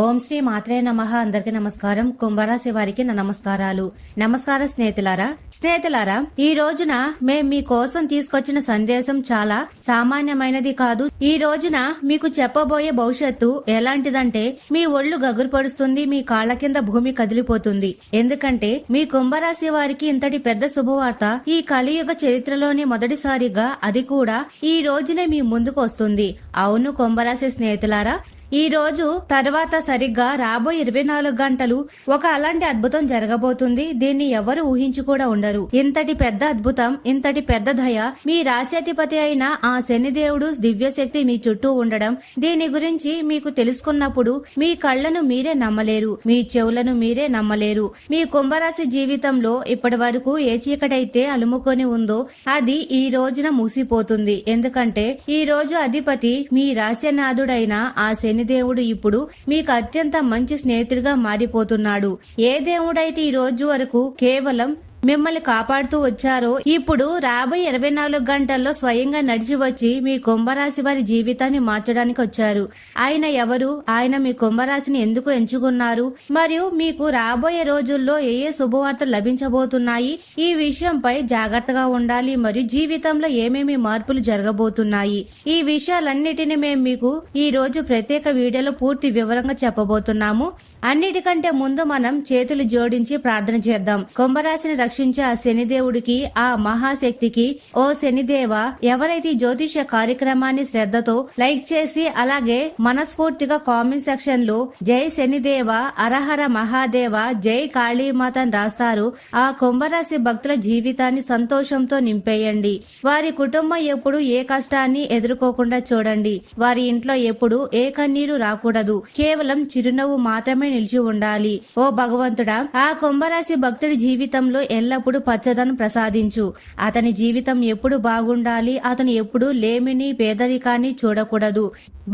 ఓం శ్రీ మాత్రే నమః. అందరికి నమస్కారం. కుంభరాశి వారికి నా నమస్కారాలు. నమస్కారం స్నేహితులారా, ఈ రోజున మేం మీ కోసం తీసుకొచ్చిన సందేశం చాలా సామాన్యమైనది కాదు. ఈ రోజున మీకు చెప్పబోయే భవిష్యత్తు ఎలాంటిదంటే మీ ఒళ్ళు గగురు పడుస్తుంది, మీ కాళ్ల కింద భూమి కదిలిపోతుంది. ఎందుకంటే మీ కుంభరాశి వారికి ఇంతటి పెద్ద శుభవార్త ఈ కలియుగ చరిత్రలోని మొదటిసారిగా అది కూడా ఈ రోజునే మీ ముందుకు వస్తుంది. అవును కుంభరాశి స్నేహితులారా, ఈ రోజు తర్వాత సరిగ్గా రాబోయే 24 గంటలు ఒక అలాంటి అద్భుతం జరగబోతుంది. దీన్ని ఎవరు ఊహించి కూడా ఉండరు. ఇంతటి పెద్ద అద్భుతం, ఇంతటి పెద్ద దయ మీ రాశ్యాధిపతి అయిన ఆ శనిదేవుడు దివ్యశక్తి మీ చుట్టూ ఉండడం, దీని గురించి మీకు తెలుసుకున్నప్పుడు మీ కళ్లను మీరే నమ్మలేరు, మీ చెవులను మీరే నమ్మలేరు. మీ కుంభరాశి జీవితంలో ఇప్పటి వరకు ఏ చీకటైతే అలుముకొని ఉందో అది ఈ రోజున మూసిపోతుంది. ఎందుకంటే ఈ రోజు అధిపతి మీ రాశ్యనాథుడైన ఆ దేవుడు ఇప్పుడు మీకు అత్యంత మంచి స్నేహితుడిగా మారిపోతున్నాడు. ఏ దేవుడైతే ఈ రోజు వరకు కేవలం మిమ్మల్ని కాపాడుతూ వచ్చారో ఇప్పుడు రాబోయే 24 గంటల్లో స్వయంగా నడిచి వచ్చి మీ కుంభరాశి వారి జీవితాన్ని మార్చడానికి వచ్చారు. ఆయన ఎవరు? ఆయన మీ కుంభరాశిని ఎందుకు ఎంచుకున్నారు? మరియు మీకు రాబోయే రోజుల్లో ఏ శుభవార్తలు లభించబోతున్నాయి? ఈ విషయంపై జాగ్రత్తగా ఉండాలి. మరియు జీవితంలో ఏమేమి మార్పులు జరగబోతున్నాయి? ఈ విషయాలన్నిటిని మేము మీకు ఈ రోజు ప్రత్యేక వీడియోలో పూర్తి వివరంగా చెప్పబోతున్నాము. అన్నిటికంటే ముందు మనం చేతులు జోడించి ప్రార్థన చేద్దాం. కుంభరాశిని రక్షించే ఆ శనిదేవుడికి, ఆ మహాశక్తికి, ఓ శనిదేవ, ఎవరైతే ఈ జ్యోతిష కార్యక్రమాన్ని శ్రద్ధతో లైక్ చేసి అలాగే మనస్ఫూర్తిగా కామెంట్ సెక్షన్ లో జై శనిదేవ, అరహర మహాదేవ, జై కాళీమాత అని రాస్తారు, ఆ కుంభరాశి భక్తుల జీవితాన్ని సంతోషంతో నింపేయండి. వారి కుటుంబం ఎప్పుడు ఏ కష్టాన్ని ఎదుర్కోకుండా చూడండి. వారి ఇంట్లో ఎప్పుడు ఏ కన్నీరు రాకూడదు, కేవలం చిరునవ్వు మాత్రమే నిలిచి ఉండాలి. ఓ భగవంతుడా, ఆ కుంభరాశి భక్తుడి జీవితంలో ఎల్లప్పుడూ పచ్చదనం ప్రసాదించు. అతని జీవితం ఎప్పుడు బాగుండాలి. అతను ఎప్పుడు లేమిని పేదరికాన్ని చూడకూడదు.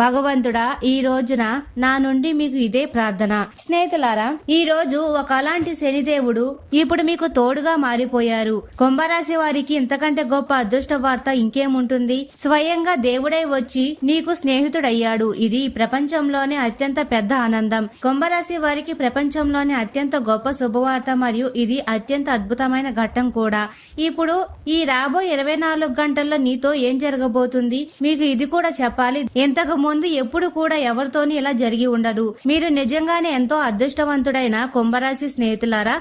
భగవంతుడా, ఈ రోజున నా నుండి మీకు ఇదే ప్రార్థన. స్నేహితులారా, ఈ రోజు ఒక అలాంటి శనిదేవుడు ఇప్పుడు మీకు తోడుగా మారిపోయారు. కుంభరాశి వారికి ఇంతకంటే గొప్ప అదృష్ట వార్త ఇంకేముంటుంది? స్వయంగా దేవుడై వచ్చి నీకు స్నేహితుడయ్యాడు. ఇది ప్రపంచంలోనే అత్యంత పెద్ద ఆనందం. కుంభరాశి వారికి ప్రపంచంలోనే అత్యంత గొప్ప శుభవార్త మరియు ఇది అత్యంత అద్భుతమైన ఘట్టం కూడా. ఇప్పుడు ఈ రాబోయే 24 గంటల్లో నీతో ఏం జరగబోతుంది మీకు ఇది కూడా చెప్పాలి. ఇంతకు ముందు ఎప్పుడు కూడా ఎవరితోని ఇలా జరిగి ఉండదు. మీరు నిజంగానే ఎంతో అదృష్టవంతుడైన కుంభరాశి స్నేహితులారా,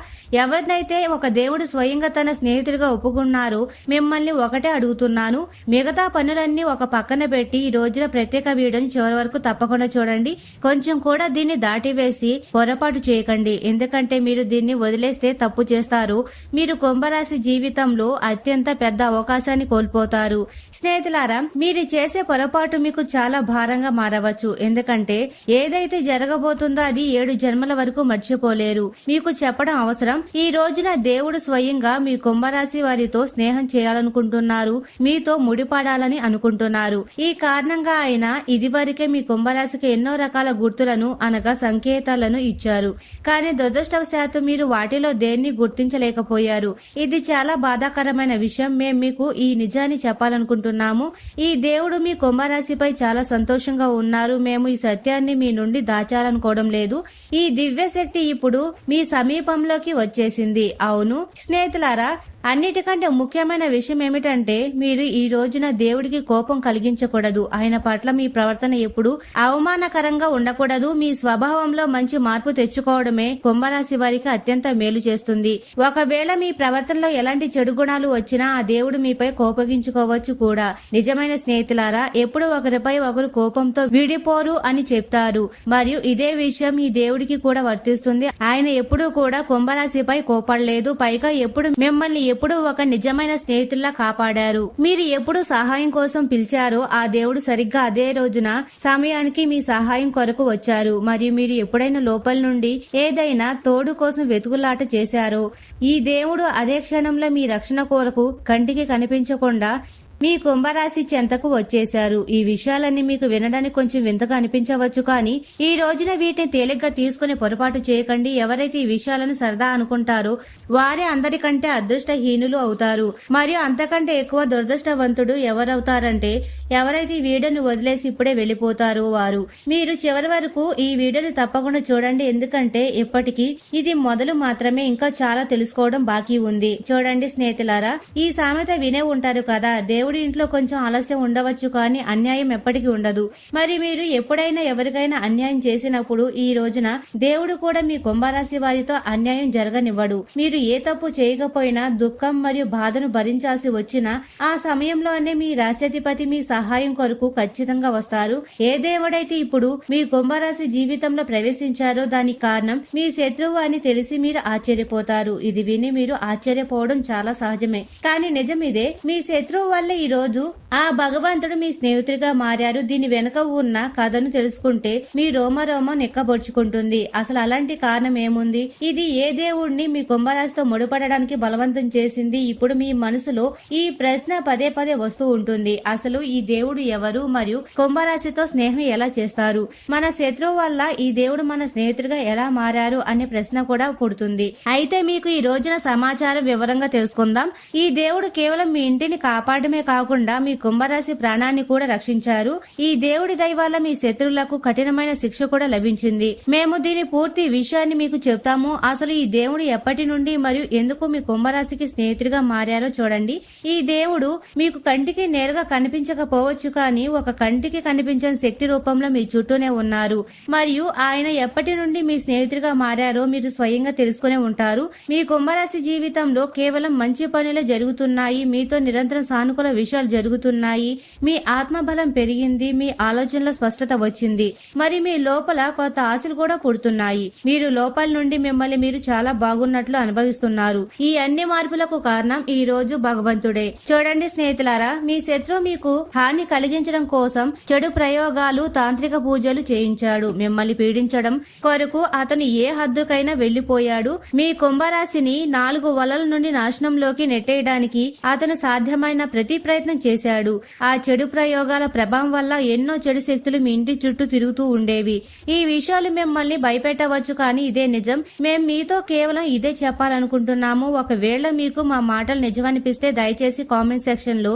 ఎవరినైతే ఒక దేవుడు స్వయంగా తన స్నేహితుడిగా ఒప్పుకున్నారో మిమ్మల్ని ఒకటే అడుగుతున్నాను, మిగతా పనులన్నీ ఒక పక్కన పెట్టి ఈ రోజున ప్రత్యేక వీడియోని చివరి వరకు తప్పకుండా చూడండి. కొంచెం కూడా దీన్ని దాటివేసి పొరపాటు చేయకండి. ఎందుకంటే మీరు దీన్ని వదిలేస్తే తప్పు చేస్తారు. మీరు కుంభరాశి జీవితంలో అత్యంత పెద్ద అవకాశాన్ని కోల్పోతారు. స్నేహితులారా, మీరు చేసే పొరపాటు మీకు చాలా భారంగా మారవచ్చు. ఎందుకంటే ఏదైతే జరగబోతుందో అది 7 జన్మల వరకు మర్చిపోలేరు. మీకు చెప్పడం అవసరం. ఈ రోజున దేవుడు స్వయంగా మీ కుంభరాశి వారితో స్నేహం చేయాలనుకుంటున్నారు, మీతో ముడిపడాలని అనుకుంటున్నారు. ఈ కారణంగా ఆయన ఇదివరకే మీ కుంభరాశికి ఎన్నో రకాల గుర్తులను అనగా సంకేతాలను ఇచ్చారు. కానీ దురదృష్టవశాత్తు మీరు వాటిలో దేన్ని గుర్తించలేకపోయారు. ఇది చాలా బాధాకరమైన విషయం. మేము మీకు ఈ నిజాన్ని చెప్పాలనుకుంటున్నాము. ఈ దేవుడు మీ కుంభరాశిపై చాలా సంతోషంగా ఉన్నారు. మేము ఈ సత్యాన్ని మీ నుండి దాచాలనుకోవడం లేదు. ఈ దివ్య శక్తి ఇప్పుడు మీ సమీపంలోకి వచ్చేసింది. అవును స్నేహితులారా, అన్నిటికంటే ముఖ్యమైన విషయం ఏమిటంటే మీరు ఈ రోజున దేవుడికి కోపం కలిగించకూడదు. ఆయన పట్ల మీ ప్రవర్తన ఎప్పుడు అవమానకరంగా ఉండకూడదు. మీ స్వభావంలో మంచి మార్పు తెచ్చుకోవడమే కుంభరాశి వారికి అత్యంత మేలు చేస్తుంది. ఒకవేళ మీ ప్రవర్తనలో ఎలాంటి చెడు గుణాలు వచ్చినా ఆ దేవుడు మీపై కోపగించుకోవచ్చు కూడా. నిజమైన స్నేహితులారా, ఎప్పుడు ఒకరిపై ఒకరు కోపంతో విడిపోరు అని చెప్తారు. మరియు ఇదే విషయం ఈ దేవుడికి కూడా వర్తిస్తుంది. ఆయన ఎప్పుడూ కూడా కుంభరాశిపై కోపడలేదు. పైగా ఎప్పుడు మిమ్మల్ని ఎప్పుడు ఒక నిజమైన స్నేహితుల్లా కాపాడారు. మీరు ఎప్పుడు సహాయం కోసం పిలిచారో ఆ దేవుడు సరిగ్గా అదే రోజున సమయానికి మీ సహాయం కొరకు వచ్చారు. మరియు మీరు ఎప్పుడైనా లోపల నుండి ఏదైనా తోడు కోసం వెతుకులాట చేశారో ఈ దేవుడు అదే క్షణంలో మీ రక్షణ కొరకు కంటికి కనిపించకుండా మీ కుంభరాశి చెంతకు వచ్చేశారు. ఈ విషయాలన్నీ మీకు వినడానికి కొంచెం వింతగా అనిపించవచ్చు, కానీ ఈ రోజున వీటిని తేలిగ్గా తీసుకుని పొరపాటు చేయకండి. ఎవరైతే ఈ విషయాలను సరదా అనుకుంటారో వారే అందరికంటే అదృష్టహీనులు అవుతారు. మరియు అంతకంటే ఎక్కువ దురదృష్టవంతుడు ఎవరవుతారంటే ఎవరైతే ఈ వీడియోని వదిలేసి ఇప్పుడే వెళ్లిపోతారో వారు. మీరు చివరి వరకు ఈ వీడియోని తప్పకుండా చూడండి, ఎందుకంటే ఇప్పటికీ ఇది మొదలు మాత్రమే, ఇంకా చాలా తెలుసుకోవడం బాకీ ఉంది. చూడండి స్నేహితులారా, ఈ సామెత వినే ఉంటారు కదా, దేవుడి ఇంట్లో కొంచెం ఆలస్యం ఉండవచ్చు కానీ అన్యాయం ఎప్పటికీ ఉండదు. మరి మీరు ఎప్పుడైనా ఎవరికైనా అన్యాయం చేసినప్పుడు ఈ రోజున దేవుడు కూడా మీ కుంభరాశి వారితో అన్యాయం జరగనివ్వడు. మీరు ఏ తప్పు చేయకపోయినా దుఃఖం మరియు బాధను భరించాల్సి వచ్చినా ఆ సమయంలోనే మీ రాశ్యాధిపతి మీ సహాయం కొరకు ఖచ్చితంగా వస్తారు. ఏ దేవుడైతే ఇప్పుడు మీ కుంభరాశి జీవితంలో ప్రవేశించారో దానికి కారణం మీ శత్రువు అని తెలిసి మీరు ఆశ్చర్యపోతారు. ఇది విని మీరు ఆశ్చర్యపోవడం చాలా సహజమే, కానీ నిజం ఇదే. మీ శత్రువు వల్ల ఈ రోజు ఆ భగవంతుడు మీ స్నేహితుడిగా మారారు. దీని వెనుక ఉన్న కథను తెలుసుకుంటే మీ రోమరోమం నెక్కబొడుచుకుంటుంది. అసలు అలాంటి కారణం ఏముంది? ఇది ఏ దేవుణ్ణి మీ కుంభరాశితో ముడిపడడానికి బలవంతం చేసింది? ఇప్పుడు మీ మనసులో ఈ ప్రశ్న పదే పదే వస్తూ ఉంటుంది. అసలు ఈ దేవుడు ఎవరు మరియు కుంభరాశితో స్నేహం ఎలా చేస్తారు? మన శత్రువు వల్ల ఈ దేవుడు మన స్నేహితుడిగా ఎలా మారారు అనే ప్రశ్న కూడా పుడుతుంది. అయితే మీకు ఈ రోజున సమాచారం వివరంగా తెలుసుకుందాం. ఈ దేవుడు కేవలం మీ ఇంటిని కాపాడమే కాకుండా మీ కుంభరాశి ప్రాణాన్ని కూడా రక్షించారు. ఈ దేవుడి దయ వల్ల మీ శత్రువులకు కఠినమైన శిక్ష కూడా లభించింది. మేము దీని పూర్తి విషయాన్ని మీకు చెప్తాము. అసలు ఈ దేవుడు ఎప్పటి నుండి మరియు ఎందుకు మీ కుంభరాశికి స్నేహితుడిగా మారారో చూడండి. ఈ దేవుడు మీకు కంటికి నేరుగా కనిపించకపోవచ్చు, కానీ ఒక కంటికి కనిపించని శక్తి రూపంలో మీ చుట్టూనే ఉన్నారు. మరియు ఆయన ఎప్పటి నుండి మీ స్నేహితుడిగా మారారో మీరు స్వయంగా తెలుసుకునే ఉంటారు. మీ కుంభరాశి జీవితంలో కేవలం మంచి పనులే జరుగుతున్నాయి. మీతో నిరంతరం సానుకూల విషయాలు జరుగుతున్నాయి. మీ ఆత్మబలం పెరిగింది. మీ ఆలోచనలో స్పష్టత వచ్చింది. మరి మీ లోపల కొత్త ఆశలు కూడా పుడుతున్నాయి. మీరు లోపల నుండి మిమ్మల్ని మీరు చాలా బాగున్నట్లు అనుభవిస్తున్నారు. ఈ అన్ని మార్పులకు కారణం ఈ రోజు భగవంతుడే. చూడండి స్నేహితులారా, మీ శత్రువు మీకు హాని కలిగించడం కోసం చెడు ప్రయోగాలు, తాంత్రిక పూజలు చేయించాడు. మిమ్మల్ని పీడించడం కొరకు అతను ఏ హద్దుకైనా వెళ్లిపోయాడు. మీ కుంభరాశిని 4 వలల నుండి నాశనంలోకి నెట్టేయడానికి అతను సాధ్యమైన ప్రతి ప్రయత్నం చేశాడు. ఆ చెడు ప్రయోగాల ప్రభావం వల్ల ఎన్నో చెడు శక్తులు మీ ఇంటి చుట్టూ తిరుగుతూ ఉండేవి. ఈ విషయాలు మిమ్మల్ని భయపెట్టవచ్చు, కానీ ఇదే నిజం. మేం మీతో కేవలం ఇదే చెప్పాలనుకుంటున్నాము. ఒకవేళ మీకు మా మాటలు నిజమనిపిస్తే దయచేసి కామెంట్ సెక్షన్ లో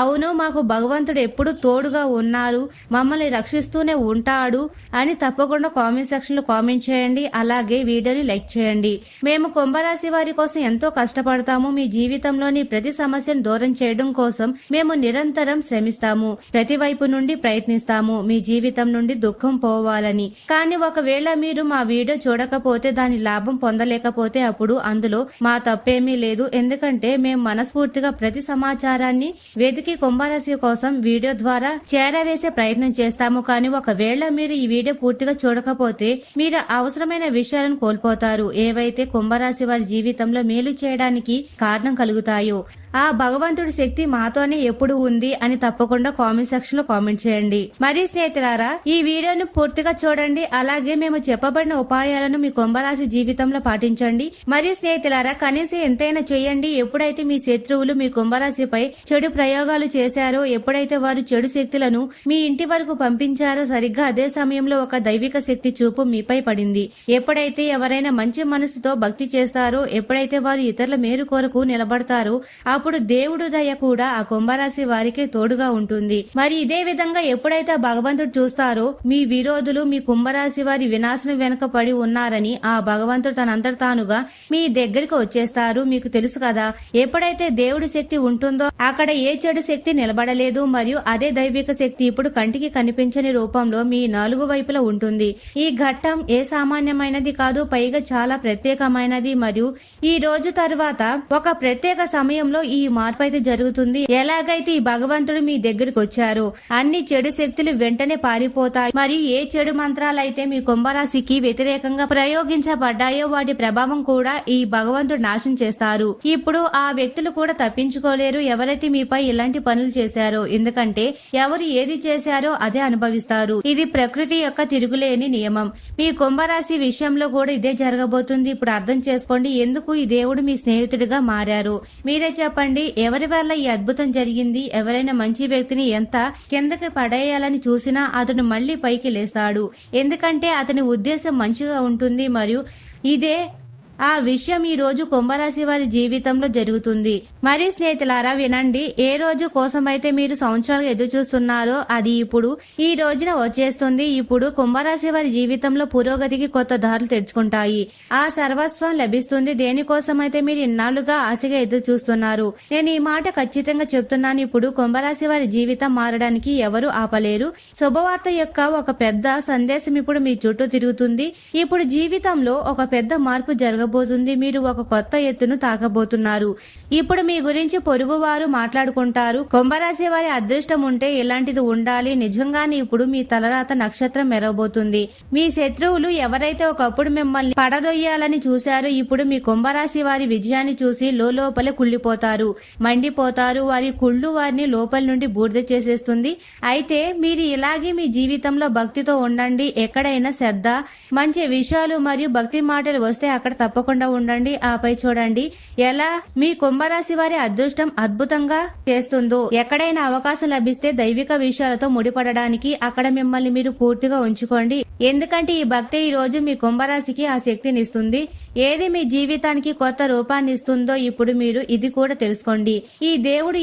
అవును, మాకు భగవంతుడు ఎప్పుడు తోడుగా ఉన్నారు, మమ్మల్ని రక్షిస్తూనే ఉంటాడు అని తప్పకుండా కామెంట్ సెక్షన్ లో కామెంట్ చేయండి. అలాగే వీడియోని లైక్ చేయండి. మేము కుంభరాశి వారి కోసం ఎంతో కష్టపడతాము. మీ జీవితంలోని ప్రతి సమస్యను దూరం చేయడం కోసం మేము నిరంతరం శ్రమిస్తాము. ప్రతి వైపు నుండి ప్రయత్నిస్తాము మీ జీవితం నుండి దుఃఖం పోవాలని. కానీ ఒకవేళ మీరు మా వీడియో చూడకపోతే, దాని లాభం పొందలేకపోతే అప్పుడు అందులో మా తప్పేమీ లేదు. ఎందుకంటే మేము మనస్ఫూర్తిగా ప్రతి సమాచారాన్ని వెతికి కుంభరాశి కోసం వీడియో ద్వారా చేరవేసే ప్రయత్నం చేస్తాము. కానీ ఒకవేళ మీరు ఈ వీడియో పూర్తిగా చూడకపోతే మీరు అవసరమైన విషయాలను కోల్పోతారు, ఏవైతే కుంభరాశి వారి జీవితంలో మేలు చేయడానికి కారణం కలుగుతాయో. ఆ భగవంతుడి శక్తి మాతోనే ఎప్పుడు ఉంది అని తప్పకుండా కామెంట్ సెక్షన్ లో కామెంట్ చేయండి. మరి స్నేహితులారా, ఈ వీడియోను పూర్తిగా చూడండి. అలాగే మేము చెప్పబడిన ఉపాయాలను మీ కుంభరాశి జీవితంలో పాటించండి. మరియు స్నేహితులారా, కనీసం ఎంతైనా చేయండి. ఎప్పుడైతే మీ శత్రువులు మీ కుంభరాశిపై చెడు ప్రయోగాలు చేశారో, ఎప్పుడైతే వారు చెడు శక్తులను మీ ఇంటి వరకు పంపించారో, సరిగ్గా అదే సమయంలో ఒక దైవిక శక్తి చూపు మీపై పడింది. ఎప్పుడైతే ఎవరైనా మంచి మనసుతో భక్తి చేస్తారో, ఎప్పుడైతే వారు ఇతరుల మేలు కొరకు నిలబడతారో, అప్పుడు దేవుడు దయ కూడా ఆ కుంభరాశి వారికి తోడుగా ఉంటుంది. మరి ఇదే విధంగా ఎప్పుడైతే భగవంతుడు చూస్తారో, మీ విరోధులు మీ కుంభరాశి వారి వినాశనం వెనుక పడి ఉన్నారని ఆ భగవంతుడు తనంతట తానుగా మీ దగ్గరికి వచ్చేస్తారు. మీకు తెలుసు కదా, ఎప్పుడైతే దేవుడి శక్తి ఉంటుందో అక్కడ ఏ చెడు శక్తి నిలబడలేదు. మరియు అదే దైవిక శక్తి ఇప్పుడు కంటికి కనిపించని రూపంలో మీ 4 వైపులా ఉంటుంది. ఈ ఘట్టం ఏ సామాన్యమైనది కాదు, పైగా చాలా ప్రత్యేకమైనది. మరియు ఈ రోజు తర్వాత ఒక ప్రత్యేక సమయంలో ఈ మార్పు అయితే జరుగుతుంది. ఎలాగైతే ఈ భగవంతుడు మీ దగ్గరికి వచ్చారో అన్ని చెడు శక్తులు వెంటనే పారిపోతాయి. మరియు ఏ చెడు మంత్రాలైతే మీ కుంభరాశికి వ్యతిరేకంగా ప్రయోగించబడ్డాయో వాటి ప్రభావం కూడా ఈ భగవంతుడు నాశనం చేస్తారు. ఇప్పుడు ఆ వ్యక్తులు కూడా తప్పించుకోలేరు, ఎవరైతే మీపై ఇలాంటి పనులు చేశారో. ఎందుకంటే ఎవరు ఏది చేశారో అదే అనుభవిస్తారు. ఇది ప్రకృతి యొక్క తిరుగులేని నియమం. మీ కుంభరాశి విషయంలో కూడా ఇదే జరగబోతుంది. ఇప్పుడు అర్థం చేసుకోండి ఎందుకు ఈ దేవుడు మీ స్నేహితుడిగా మారారు. మీరే చెప్పండి, ఎవరి వల్ల ఈ అద్భుతం జరిగింది? ఎవరైనా మంచి వ్యక్తిని ఎంత కిందకి పడేయాలని చూసినా అతను మళ్లీ పైకి లేస్తాడు. ఎందుకంటే అతని ఉద్దేశం మంచిగా ఉంటుంది. మరియు ఇదే ఆ విషయం ఈ రోజు కుంభరాశి వారి జీవితంలో జరుగుతుంది. మరి స్నేహితులారా వినండి, ఏ రోజు కోసమైతే మీరు సంవత్సరాలు ఎదురు చూస్తున్నారో అది ఇప్పుడు ఈ రోజున వచ్చేస్తుంది. ఇప్పుడు కుంభరాశి వారి జీవితంలో పురోగతికి కొత్త దారులు తెరుచుకుంటాయి. ఆ సర్వస్వం లభిస్తుంది. దేనికోసమైతే మీరు ఇన్నాళ్లుగా ఆశగా ఎదురు చూస్తున్నారు. నేను ఈ మాట ఖచ్చితంగా చెప్తున్నాను. ఇప్పుడు కుంభరాశి వారి జీవితం మారడానికి ఎవరు ఆపలేరు. శుభవార్త యొక్క ఒక పెద్ద సందేశం ఇప్పుడు మీ చుట్టూ తిరుగుతుంది. ఇప్పుడు జీవితంలో ఒక పెద్ద మార్పు జరగబోతుంది. మీరు ఒక కొత్త ఎత్తును తాకబోతున్నారు. ఇప్పుడు మీ గురించి పొరుగు వారు మాట్లాడుకుంటారు. కుంభరాశి వారి అదృష్టం ఉంటే ఇలాంటిది ఉండాలి. నిజంగానే ఇప్పుడు మీ తలరాత నక్షత్రం మెరవబోతుంది. మీ శత్రువులు ఎవరైతే ఒకప్పుడు మిమ్మల్ని పడదొయ్యాలని చూశారో ఇప్పుడు మీ కుంభరాశి వారి విజయాన్ని చూసి లోపల కుళ్ళిపోతారు, మండిపోతారు. వారి కుళ్ళు వారిని లోపల నుండి బూడిద చేసేస్తుంది. అయితే మీరు ఇలాగే మీ జీవితంలో భక్తితో ఉండండి. ఎక్కడైనా శ్రద్ధ, మంచి విషయాలు మరియు భక్తి మాటలు వస్తే అక్కడ తప్పకుండా ఉండండి. ఆపై చూడండి ఎలా మీ కుంభరాశి వారి అదృష్టం అద్భుతంగా చేస్తుందో. ఎక్కడైనా అవకాశం లభిస్తే దైవిక విషయాలతో ముడిపడడానికి అక్కడ మిమ్మల్ని మీరు పూర్తిగా ఉంచుకోండి. ఎందుకంటే ఈ భక్తి ఈ రోజు మీ కుంభరాశికి ఆ శక్తిని ఇస్తుంది. ఏది మీ జీవితానికి కొత్త రూపాన్ని ఇస్తుందో ఇప్పుడు మీరు ఇది కూడా తెలుసుకోండి. ఈ దేవుడు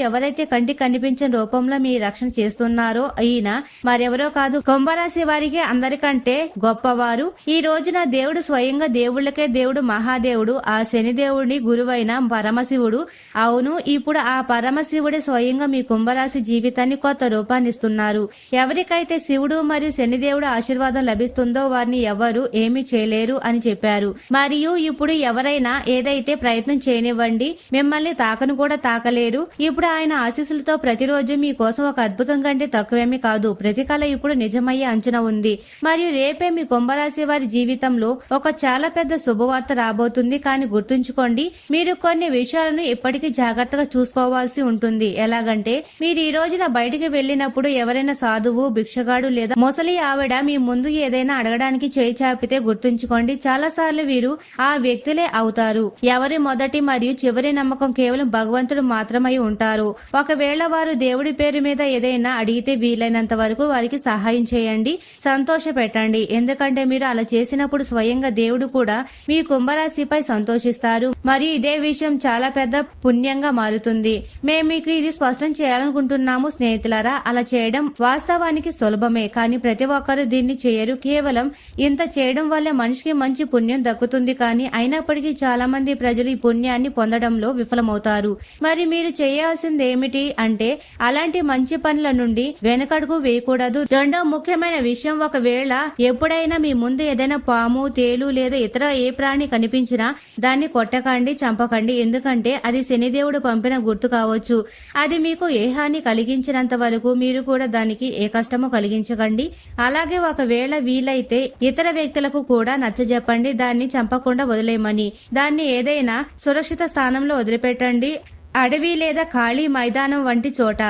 ఎవరైతే కంటికి కనిపించిన రూపంలో మీ రక్షణ చేస్తున్నారో ఈయన మరెవరో కాదు, కుంభరాశి వారికి అందరికంటే గొప్పవారు. ఈ రోజున దేవుడు స్వయంగా దేవుళ్లకే దేవుడు, మహాదేవుడు, ఆ శనిదేవుడి గురువైన పరమశివుడు. అవును, ఇప్పుడు ఆ పరమశివుడే స్వయంగా మీ కుంభరాశి జీవితాన్ని కొత్త రూపాన్ని ఇస్తున్నారు. ఎవరికైతే శివుడు మరియు శనిదేవుడు ఆశీర్వాదం లభిస్తుందో వారిని ఎవరు ఏమీ చేయలేరు అని చెప్పారు. మరియు ఇప్పుడు ఎవరైనా ఏదైతే ప్రయత్నం చేయనివ్వండి, మిమ్మల్ని తాకను కూడా తాకలేరు. ఇప్పుడు ఆయన ఆశీస్సులతో ప్రతిరోజు మీకోసం ఒక అద్భుతం కంటే తక్కువేమీ కాదు. ప్రతి కళ ఇప్పుడు నిజమయ్యే అంచనా ఉంది. మరియు రేపే మీ కుంభరాశి వారి జీవితంలో ఒక చాలా పెద్ద శుభవార్త రాబోతుంది. కానీ గుర్తుంచుకోండి, మీరు కొన్ని విషయాలను ఇప్పటికీ జాగ్రత్తగా చూసుకోవాల్సి ఉంటుంది. ఎలాగంటే మీరు ఈ రోజున బయటికి వెళ్ళినప్పుడు ఎవరైనా సాధువు, భిక్షగాడు లేదా ముసలి ఆవిడ మీ ముందు ఏదైనా అడగడానికి చేయి చాపితే గుర్తుంచుకోండి, చాలా సార్లు వీరు ఆ వ్యక్తులే అవుతారు. ఎవరి మొదటి మరియు చివరి నమ్మకం కేవలం భగవంతుడు మాత్రమై ఉంటారు. ఒకవేళ వారు దేవుడి పేరు మీద ఏదైనా అడిగితే వీలైనంత వరకు వారికి సహాయం చేయండి, సంతోష పెట్టండి. ఎందుకంటే మీరు అలా చేసినప్పుడు స్వయంగా దేవుడు కూడా మీ కుంభరాశిపై సంతోషిస్తారు. మరియు ఇదే విషయం చాలా పెద్ద పుణ్యంగా మారుతుంది. మేము మీకు ఇది స్పష్టం చేయాలనుకుంటున్నాము స్నేహితులారా. అలా చేయడం వాస్తవానికి సులభమే, కానీ ప్రతి ఒక్కరు దీన్ని చేయరు. కేవలం ఇంత చేయడం వల్ల మనిషికి మంచి పుణ్యం దక్కుతుంది. కానీ అయినప్పటికీ చాలా మంది ప్రజలు ఈ పుణ్యాన్ని పొందడంలో విఫలమవుతారు. మరి మీరు చేయాల్సింది ఏమిటి అంటే అలాంటి మంచి పనుల నుండి వెనకడుగు వేయకూడదు. రెండో ముఖ్యమైన విషయం, ఒకవేళ ఎప్పుడైనా మీ ముందు ఏదైనా పాము, తేలు లేదా ఇతర ఏ ప్రాణి కనిపించినా దాన్ని కొట్టకండి, చంపకండి. ఎందుకంటే అది శనిదేవుడు పంపిన గుర్తు కావచ్చు. అది మీకు ఏ హాని కలిగించినంత వరకు మీరు కూడా దానికి ఏ కష్టమో కలిగించకండి. అలాగే ఒకవేళ వీలైతే ఇతర వ్యక్తులకు కూడా నచ్చజెప్పండి, దాన్ని చంపకుండా వదిలేయమని. దాన్ని ఏదైనా సురక్షిత స్థానంలో వదిలిపెట్టండి, అడవి లేదా ఖాళీ మైదానం వంటి చోట.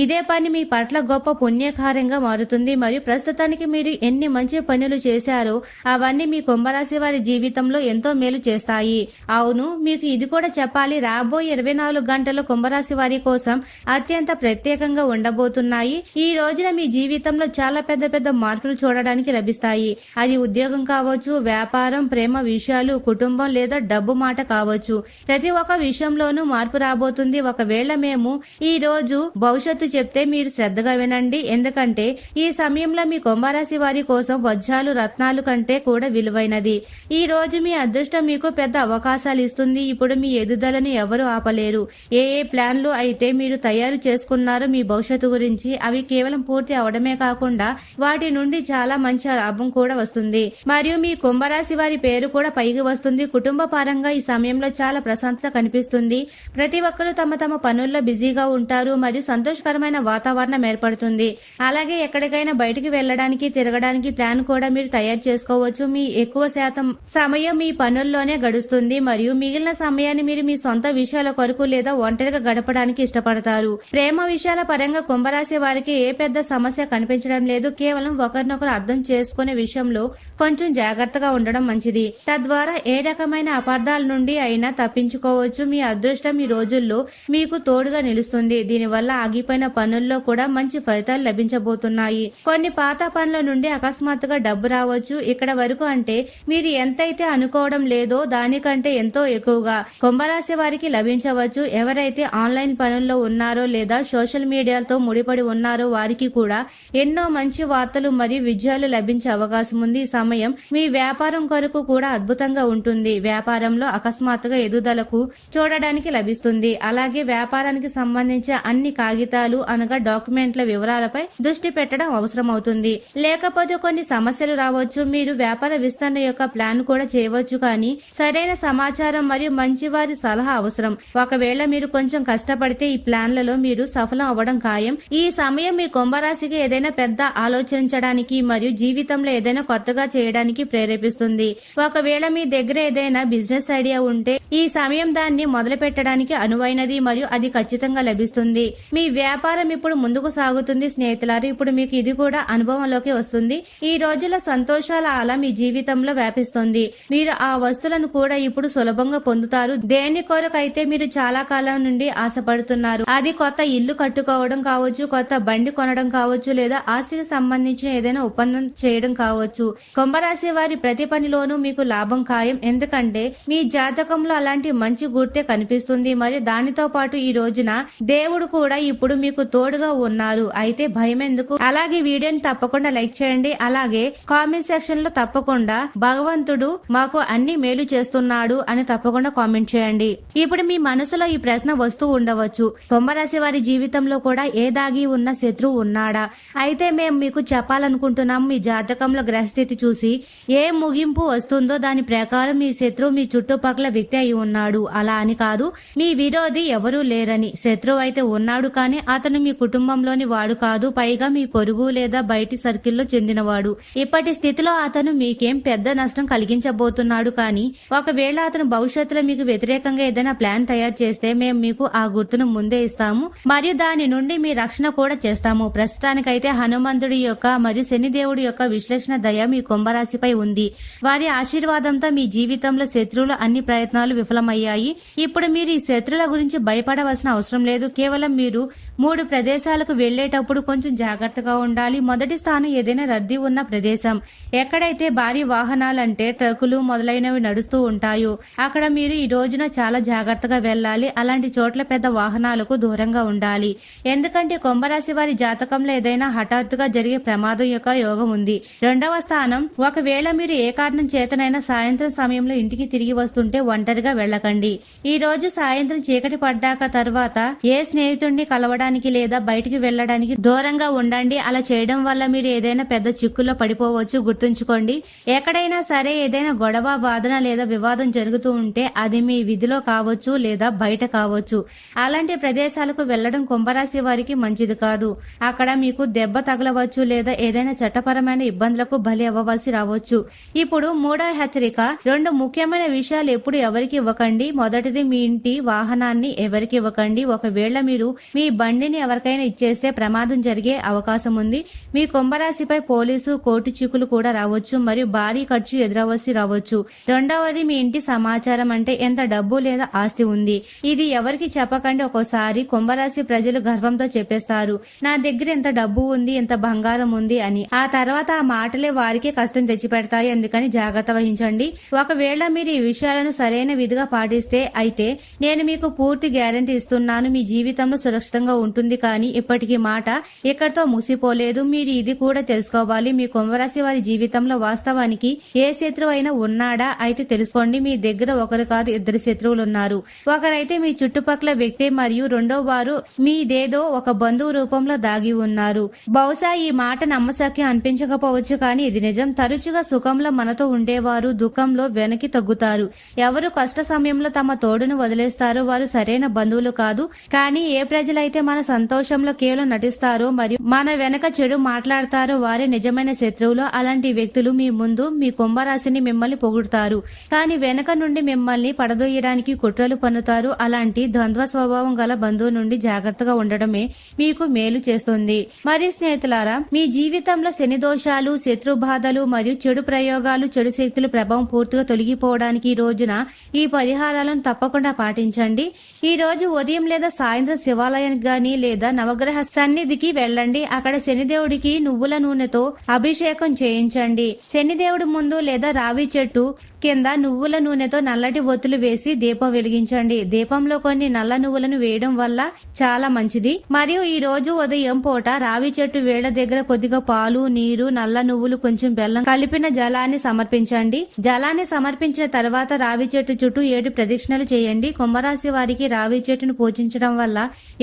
ఇదే పని మీ పట్ల గొప్ప పుణ్యకార్యంగా మారుతుంది. మరియు ప్రస్తుతానికి మీరు ఎన్ని మంచి పనులు చేశారో అవన్నీ మీ కుంభరాశి వారి జీవితంలో ఎంతో మేలు చేస్తాయి. అవును, మీకు ఇది కూడా చెప్పాలి, రాబోయే 24 గంటలు కుంభరాశి వారి కోసం అత్యంత ప్రత్యేకంగా ఉండబోతున్నాయి. ఈ రోజున మీ జీవితంలో చాలా పెద్ద పెద్ద మార్పులు చూడడానికి లభిస్తాయి. అది ఉద్యోగం కావచ్చు, వ్యాపారం, ప్రేమ విషయాలు, కుటుంబం లేదా డబ్బు మాట కావచ్చు. ప్రతి ఒక్క విషయంలోనూ మార్పు రాబోతుంది. ఒకవేళ మేము ఈ రోజు భవిష్యత్తు చెప్తే మీరు శ్రద్ధగా వినండి. ఎందుకంటే ఈ సమయంలో మీ కుంభరాశి వారి కోసం వజ్రాలు, రత్నాలు కంటే కూడా విలువైనది. ఈ రోజు మీ అదృష్టం మీకు పెద్ద అవకాశాలు ఇస్తుంది. ఇప్పుడు మీ ఎదుగుదలను ఎవరు ఆపలేరు. ఏ ప్లాన్లు అయితే మీరు తయారు చేసుకున్నారో మీ భవిష్యత్తు గురించి, అవి కేవలం పూర్తి అవడమే కాకుండా వాటి నుండి చాలా మంచి లాభం కూడా వస్తుంది. మరియు మీ కుంభరాశి వారి పేరు కూడా పైకి వస్తుంది. కుటుంబ పరంగా ఈ సమయంలో చాలా ప్రశాంతత కనిపిస్తుంది. ప్రతి ఒక్కరూ తమ తమ పనుల్లో బిజీగా ఉంటారు మరియు సంతోషకరమైన వాతావరణం ఏర్పడుతుంది. అలాగే ఎక్కడికైనా బయటికి వెళ్లడానికి, తిరగడానికి ప్లాన్ కూడా మీరు తయారు చేసుకోవచ్చు. మీ ఎక్కువ శాతం సమయం మీ పనుల్లోనే గడుస్తుంది మరియు మిగిలిన సమయాన్ని మీరు మీ సొంత విషయాల కొరకు లేదా ఒంటరిగా గడపడానికి ఇష్టపడతారు. ప్రేమ విషయాల పరంగా కుంభరాశి వారికి ఏ పెద్ద సమస్య కనిపించడం లేదు. కేవలం ఒకరినొకరు అర్థం చేసుకునే విషయంలో కొంచెం జాగ్రత్తగా ఉండడం మంచిది. తద్వారా ఏ రకమైన అపార్థాల నుండి అయినా తప్పించుకోవచ్చు. మీ అదృష్టం ఈ రోజుల్లో మీకు తోడుగా నిలుస్తుంది. దీనివల్ల ఆగిపోయిన పనుల్లో కూడా మంచి ఫలితాలు లభించబోతున్నాయి. కొన్ని పాత పనుల నుండి అకస్మాత్తుగా డబ్బు రావచ్చు. ఇక్కడ వరకు అంటే మీరు ఎంతైతే అనుకోవడం లేదో దానికంటే ఎంతో ఎక్కువగా కుంభరాశి వారికి లభించవచ్చు. ఎవరైతే ఆన్లైన్ పనుల్లో ఉన్నారో లేదా సోషల్ మీడియాతో ముడిపడి ఉన్నారో వారికి కూడా ఎన్నో మంచి వార్తలు మరియు విజయాలు లభించే అవకాశం ఉంది. ఈ సమయం మీ వ్యాపారం కొరకు కూడా అద్భుతంగా ఉంటుంది. వ్యాపారంలో అకస్మాత్తుగా ఎదుగుదలకు చూడడానికి లభిస్తుంది. అలాగే వ్యాపారానికి సంబంధించిన అన్ని కాగితాలు అనగా డాక్యుమెంట్ల వివరాలపై దృష్టి పెట్టడం అవసరం అవుతుంది. లేకపోతే కొన్ని సమస్యలు రావచ్చు. మీరు వ్యాపార విస్తరణ యొక్క ప్లాన్ కూడా చేయవచ్చు, కానీ సరైన సమాచారం మరియు మంచి వారి సలహా అవసరం. ఒకవేళ మీరు కొంచెం కష్టపడితే ఈ ప్లాన్లలో మీరు సఫలం అవ్వడం ఖాయం. ఈ సమయం మీ కుంభరాశికి ఏదైనా పెద్ద ఆలోచించడానికి మరియు జీవితంలో ఏదైనా కొత్తగా చేయడానికి ప్రేరేపిస్తుంది. ఒకవేళ మీ దగ్గర ఏదైనా బిజినెస్ ఐడియా ఉంటే ఈ సమయం దాన్ని మొదలు పెట్టడానికి అనువైనది మరియు అది ఖచ్చితంగా లభిస్తుంది. మీ వ్యాపారం ఇప్పుడు ముందుకు సాగుతుంది స్నేహితులారు. ఇప్పుడు మీకు ఇది కూడా అనుభవంలోకి వస్తుంది. ఈ రోజుల్లో సంతోషాల అల మీ జీవితంలో వ్యాపిస్తుంది. మీరు ఆ వస్తువులను కూడా ఇప్పుడు సులభంగా పొందుతారు. దేని కొరకు అయితే మీరు చాలా కాలం నుండి ఆశపడుతున్నారు, అది కొత్త ఇల్లు కట్టుకోవడం కావచ్చు, కొత్త బండి కొనడం కావచ్చు, లేదా ఆస్తికి సంబంధించిన ఏదైనా ఒప్పందం చేయడం కావచ్చు. కుంభరాశి వారి ప్రతి పనిలోనూ మీకు లాభం ఖాయం. ఎందుకంటే మీ జాతకంలో అలాంటి మంచి గుర్తే కనిపిస్తుంది. మరియు దానితో పాటు ఈ రోజున దేవుడు కూడా ఇప్పుడు మీకు తోడుగా ఉన్నారు. అయితే భయం ఎందుకు? అలాగే వీడియోని తప్పకుండా లైక్ చేయండి. అలాగే కామెంట్ సెక్షన్ లో తప్పకుండా భగవంతుడు మాకు అన్ని మేలు చేస్తున్నాడు అని తప్పకుండా కామెంట్ చేయండి. ఇప్పుడు మీ మనసులో ఈ ప్రశ్న వస్తూ ఉండవచ్చు, కుంభరాశి వారి జీవితంలో కూడా ఏ దాగి ఉన్న శత్రువు ఉన్నాడా? అయితే మేము మీకు చెప్పాలనుకుంటున్నాం, మీ జాతకంలో గ్రహస్థితి చూసి ఏ ముగింపు వస్తుందో దాని ప్రకారం మీ శత్రువు మీ చుట్టుపక్కల వ్యక్తి అయి ఉన్నాడు. అలా అని కాదు మీ విరోధి ఎవరూ లేరని. శత్రువు అయితే ఉన్నాడు, కానీ అతను మీ కుటుంబంలోని వాడు కాదు. పైగా మీ పొరుగు లేదా బయటి సర్కిల్లో చెందినవాడు. ఇప్పటి స్థితిలో అతను మీకేం పెద్ద నష్టం కలిగించబోతున్నాడు, కానీ ఒకవేళ అతను భవిష్యత్తులో మీకు వ్యతిరేకంగా ఏదైనా ప్లాన్ తయారు చేస్తే మేము మీకు ఆ గుర్తును ముందే ఇస్తాము మరియు దాని నుండి మీ రక్షణ కూడా చేస్తాము. ప్రస్తుతానికైతే హనుమంతుడి యొక్క మరియు శనిదేవుడి యొక్క విశ్లేషణ దయ మీ కుంభరాశిపై ఉంది. వారి ఆశీర్వాదంతో మీ జీవితంలో శత్రువుల అన్ని ప్రయత్నాలు విఫలమయ్యాయి. ఇప్పుడు మీరు ఈ శత్రువుల గురించి భయపడవలసిన అవసరం లేదు. కేవలం మీరు 3 ప్రదేశాలకు వెళ్లేటప్పుడు కొంచెం జాగ్రత్తగా ఉండాలి. మొదటి స్థానం ఏదైనా రద్దీ ఉన్న ప్రదేశం. ఎక్కడైతే భారీ వాహనాలంటే ట్రక్కులు మొదలైనవి నడుస్తూ ఉంటాయో అక్కడ మీరు ఈ రోజున చాలా జాగ్రత్తగా వెళ్ళాలి. అలాంటి చోట్ల పెద్ద వాహనాలకు దూరంగా ఉండాలి. ఎందుకంటే కుంభరాశి వారి జాతకంలో ఏదైనా హఠాత్తుగా జరిగే ప్రమాదం యొక్క యోగం ఉంది. రెండవ స్థానం, ఒకవేళ మీరు ఏ కారణం చేతనైనా సాయంత్రం సమయంలో ఇంటికి తిరిగి వస్తుంటే ఒంటరిగా వెళ్ళకండి. ఈ రోజు సాయంత్రం చీకటి పడ్డాక తర్వాత ఏ స్నేహితుడిని కలవడానికి లేదా బయటికి వెళ్ళడానికి దూరంగా ఉండండి. అలా చేయడం వల్ల మీరు ఏదైనా పెద్ద చిక్కుల్లో పడిపోవచ్చు. గుర్తుంచుకోండి, ఎక్కడైనా సరే ఏదైనా గొడవ, వాదన లేదా వివాదం జరుగుతూ ఉంటే అది మీ విధిలో కావచ్చు లేదా బయట కావచ్చు. అలాంటి ప్రదేశాలకు వెళ్లడం కుంభరాశి వారికి మంచిది కాదు. అక్కడ మీకు దెబ్బ తగలవచ్చు లేదా ఏదైనా చట్టపరమైన ఇబ్బందులకు బలి అవ్వవలసి రావచ్చు. ఇప్పుడు 3వ హెచ్చరిక, 2 ముఖ్యమైన విషయాలు ఎప్పుడు ఎవరికి ఇవ్వకండి. మొదటిది, మీ ఇంటి వాహనాన్ని ఎవరికి ఇవ్వకండి. ఒకవేళ మీరు మీ బండిని ఎవరికైనా ఇచ్చేస్తే ప్రమాదం జరిగే అవకాశం ఉంది. మీ కుంభరాశిపై పోలీసు, కోర్టు చిక్కులు కూడా రావచ్చు మరియు భారీ ఖర్చు ఎదురవలసి రావచ్చు. రెండవది, మీ ఇంటి సమాచారం అంటే ఎంత డబ్బు లేదా ఆస్తి ఉంది. ఇది ఎవరికి చెప్పకండి. ఒక్కోసారి కుంభరాశి ప్రజలు గర్వంతో చెప్పేస్తారు, నా దగ్గర ఎంత డబ్బు ఉంది, ఎంత బంగారం ఉంది అని. ఆ తర్వాత ఆ మాటలే వారికి కష్టం తెచ్చిపెడతాయి. అందుకని జాగ్రత్త వహించండి. ఒకవేళ మీరు ఈ విషయాలను సరైన విధిగా పాటిస్తే అయితే నేను మీకు పూర్తి గ్యారంటీ ఇస్తున్నాను, మీ జీవితంలో సురక్షితంగా ఉంటుంది. కానీ ఇప్పటికీ మాట ఇక్కడితో ముసిపోలేదు. మీరు ఇది కూడా తెలుసుకోవాలి, మీ కుంభరాశి వారి జీవితంలో వాస్తవానికి ఏ శత్రువు అయినా ఉన్నాడా? అయితే తెలుసుకోండి, మీ దగ్గర ఒకరు కాదు 2 శత్రువులు ఉన్నారు. ఒకరైతే మీ చుట్టుపక్కల వ్యక్తి మరియు రెండో వారు మీదేదో ఒక బంధువు రూపంలో దాగి ఉన్నారు. బహుశా ఈ మాట నమ్మశక్యం అనిపించకపోవచ్చు, కానీ ఇది నిజం. తరచుగా సుఖంలో మనతో ఉండేవారు దుఃఖంలో వెనక్కి తగ్గుతారు. ఎవరు కష్ట సమయంలో తమ తోడును వదిలేస్తారో వారు సరైన బంధువులు కాదు. కానీ ఏ ప్రజలైతే మన సంతోషంలో కేవలం నటిస్తారో మరియు మన వెనక చెడు మాట్లాడతారో వారే నిజమైన శత్రువులు. అలాంటి వ్యక్తులు మీ ముందు మీ కుంభరాశిని మిమ్మల్ని పొగుడుతారు, కానీ వెనక నుండి మిమ్మల్ని పడదోయడానికి కుట్రలు పన్నుతారు. అలాంటి ద్వంద్వ స్వభావం గల బంధువు నుండి జాగ్రత్తగా ఉండడమే మీకు మేలు చేస్తుంది. మరి స్నేహితులారా, మీ జీవితంలో శని దోషాలు, శత్రు బాధలు మరియు చెడు ప్రయోగాలు, చెడు శక్తుల ప్రభావం పూర్తిగా తొలగిపోవడానికి ఈ రోజున ఈ పరిహారాలను తప్పకుండా పాటించండి. ఈ రోజు ఉదయం లేదా సాయంత్రం శివాలయానికి గాని గుడిలోని లేదా నవగ్రహ సన్నిధికి వెళ్ళండి. అక్కడ శనిదేవుడికి నువ్వుల నూనెతో అభిషేకం చేయించండి. శనిదేవుడి ముందు లేదా రావి చెట్టు కింద నువ్వుల నూనెతో నల్లటి ఒత్తులు వేసి దీపం వెలిగించండి. దీపంలో కొన్ని నల్ల నువ్వులను వేయడం వల్ల చాలా మంచిది. మరియు ఈ రోజు ఉదయం పూట రావి చెట్టు వేళ్ల దగ్గర కొద్దిగా పాలు, నీరు, నల్ల నువ్వులు, కొంచెం బెల్లం కలిపిన జలాన్ని సమర్పించండి. జలాన్ని సమర్పించిన తర్వాత రావి చెట్టు చుట్టూ 7 ప్రదక్షిణలు చేయండి. కుంభరాశి వారికి రావి చెట్టును పూజించడం వల్ల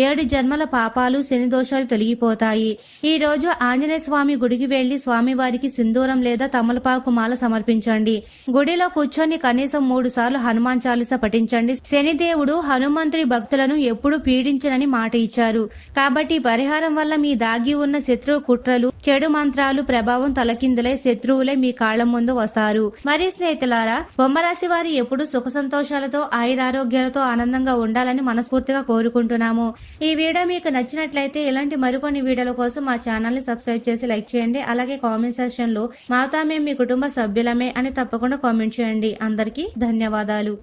7 జన్మల పాపాలు, శని దోషాలు తొలగిపోతాయి. ఈ రోజు ఆంజనేయ స్వామి గుడికి వెళ్లి స్వామి వారికి సింధూరం లేదా తమలపాకు మాల సమర్పించండి. గుడిలో కూర్చొని కనీసం 3 సార్లు హనుమాన్ చాలీసా పఠించండి. శనిదేవుడు హనుమంతుడి భక్తులను ఎప్పుడు పీడించనని మాట ఇచ్చారు. కాబట్టి పరిహారం వల్ల మీ దాగి ఉన్న శత్రువు కుట్రలు, చెడు మంత్రాలు ప్రభావం తలకిందులై శత్రువులే మీ కాళ్ల ముందు వస్తారు. మరి స్నేహితులారా, కుంభరాశి వారు ఎప్పుడు సుఖ సంతోషాలతో, ఆయురారోగ్యాలతో ఆనందంగా ఉండాలని మనస్ఫూర్తిగా కోరుకుంటున్నాము. ఈ వీడియో మీకు నచ్చినట్లయితే ఇలాంటి మరికొన్ని వీడియోల కోసం మా ఛానల్ ని సబ్స్క్రైబ్ చేసి లైక్ చేయండి. అలాగే కామెంట్ సెక్షన్ లో మాతా మేము మీ కుటుంబ సభ్యులమే అని తప్పకుండా కామెంట్ చేయండి. అందరికీ ధన్యవాదాలు.